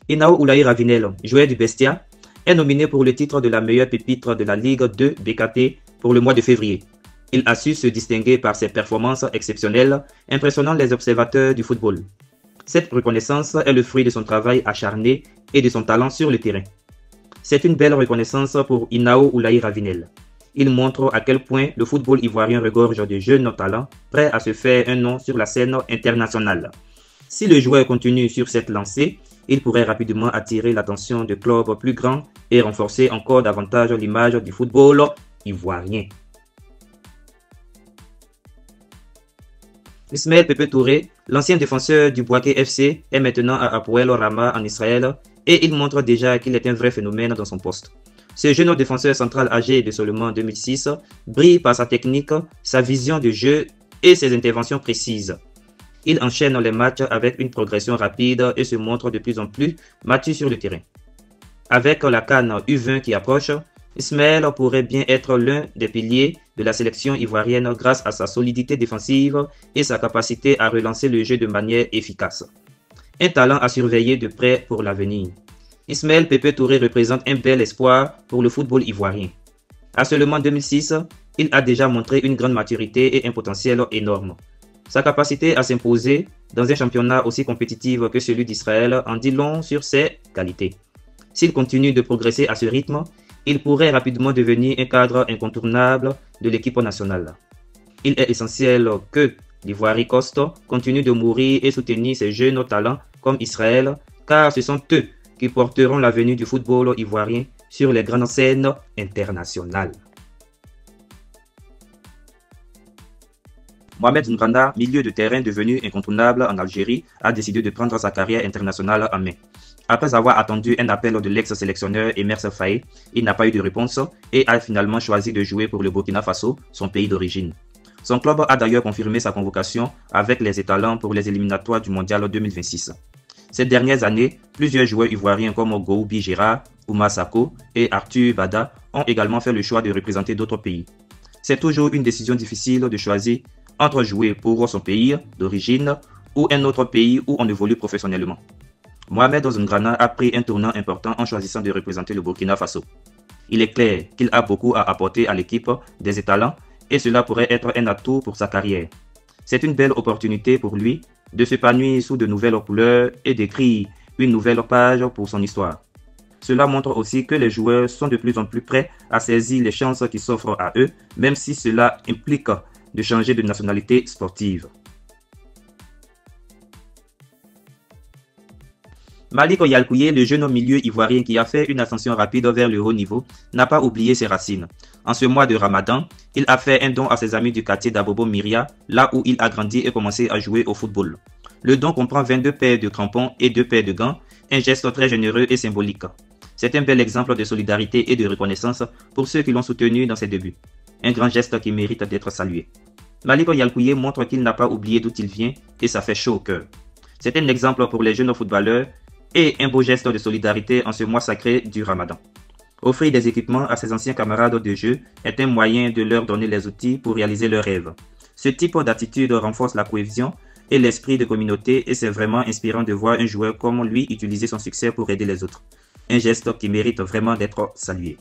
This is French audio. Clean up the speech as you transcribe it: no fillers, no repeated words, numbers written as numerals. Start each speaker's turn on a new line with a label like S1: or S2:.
S1: Inao Oulaye Ravinel, joueur du Bestia, est nominé pour le titre de la meilleure pépite de la Ligue 2 BKT pour le mois de février. Il a su se distinguer par ses performances exceptionnelles, impressionnant les observateurs du football. Cette reconnaissance est le fruit de son travail acharné et de son talent sur le terrain. C'est une belle reconnaissance pour Inao Oulaye Ravinel. Il montre à quel point le football ivoirien regorge de jeunes talents prêts à se faire un nom sur la scène internationale. Si le joueur continue sur cette lancée, il pourrait rapidement attirer l'attention de clubs plus grands et renforcer encore davantage l'image du football ivoirien. Ismaël Pepe Touré, l'ancien défenseur du Bouaké FC, est maintenant à Hapoel Rama en Israël et il montre déjà qu'il est un vrai phénomène dans son poste. Ce jeune défenseur central âgé de seulement 2006 brille par sa technique, sa vision de jeu et ses interventions précises. Il enchaîne les matchs avec une progression rapide et se montre de plus en plus mature sur le terrain. Avec la CAN U20 qui approche, Ismaël pourrait bien être l'un des piliers de la sélection ivoirienne grâce à sa solidité défensive et sa capacité à relancer le jeu de manière efficace. Un talent à surveiller de près pour l'avenir. Ismaël Pepe Touré représente un bel espoir pour le football ivoirien. À seulement 2006, il a déjà montré une grande maturité et un potentiel énorme. Sa capacité à s'imposer dans un championnat aussi compétitif que celui d'Israël en dit long sur ses qualités. S'il continue de progresser à ce rythme, il pourrait rapidement devenir un cadre incontournable de l'équipe nationale. Il est essentiel que l'Ivoire Coste continue de mourir et soutenir ses jeunes talents comme Israël, car ce sont eux qui porteront l'avenir du football ivoirien sur les grandes scènes internationales. Mohamed Ngranda, milieu de terrain devenu incontournable en Algérie, a décidé de prendre sa carrière internationale en main. Après avoir attendu un appel de l'ex-sélectionneur Emerse Faé, il n'a pas eu de réponse et a finalement choisi de jouer pour le Burkina Faso, son pays d'origine. Son club a d'ailleurs confirmé sa convocation avec les étalons pour les éliminatoires du Mondial 2026. Ces dernières années, plusieurs joueurs ivoiriens comme Goubi Gérard, Oumar Sako et Arthur Bada ont également fait le choix de représenter d'autres pays. C'est toujours une décision difficile de choisir entre jouer pour son pays d'origine ou un autre pays où on évolue professionnellement. Mohamed Ngranda a pris un tournant important en choisissant de représenter le Burkina Faso. Il est clair qu'il a beaucoup à apporter à l'équipe des étalons et cela pourrait être un atout pour sa carrière. C'est une belle opportunité pour lui de s'épanouir sous de nouvelles couleurs et d'écrire une nouvelle page pour son histoire. Cela montre aussi que les joueurs sont de plus en plus prêts à saisir les chances qui s'offrent à eux, même si cela implique de changer de nationalité sportive. Malik Oyalkouye, le jeune milieu ivoirien qui a fait une ascension rapide vers le haut niveau, n'a pas oublié ses racines. En ce mois de Ramadan, il a fait un don à ses amis du quartier d'Abobo Myria, là où il a grandi et commencé à jouer au football. Le don comprend 22 paires de crampons et 2 paires de gants, un geste très généreux et symbolique. C'est un bel exemple de solidarité et de reconnaissance pour ceux qui l'ont soutenu dans ses débuts. Un grand geste qui mérite d'être salué. Malik Oyalkouye montre qu'il n'a pas oublié d'où il vient et ça fait chaud au cœur. C'est un exemple pour les jeunes footballeurs et un beau geste de solidarité en ce mois sacré du Ramadan. Offrir des équipements à ses anciens camarades de jeu est un moyen de leur donner les outils pour réaliser leurs rêves. Ce type d'attitude renforce la cohésion et l'esprit de communauté et c'est vraiment inspirant de voir un joueur comme lui utiliser son succès pour aider les autres. Un geste qui mérite vraiment d'être salué.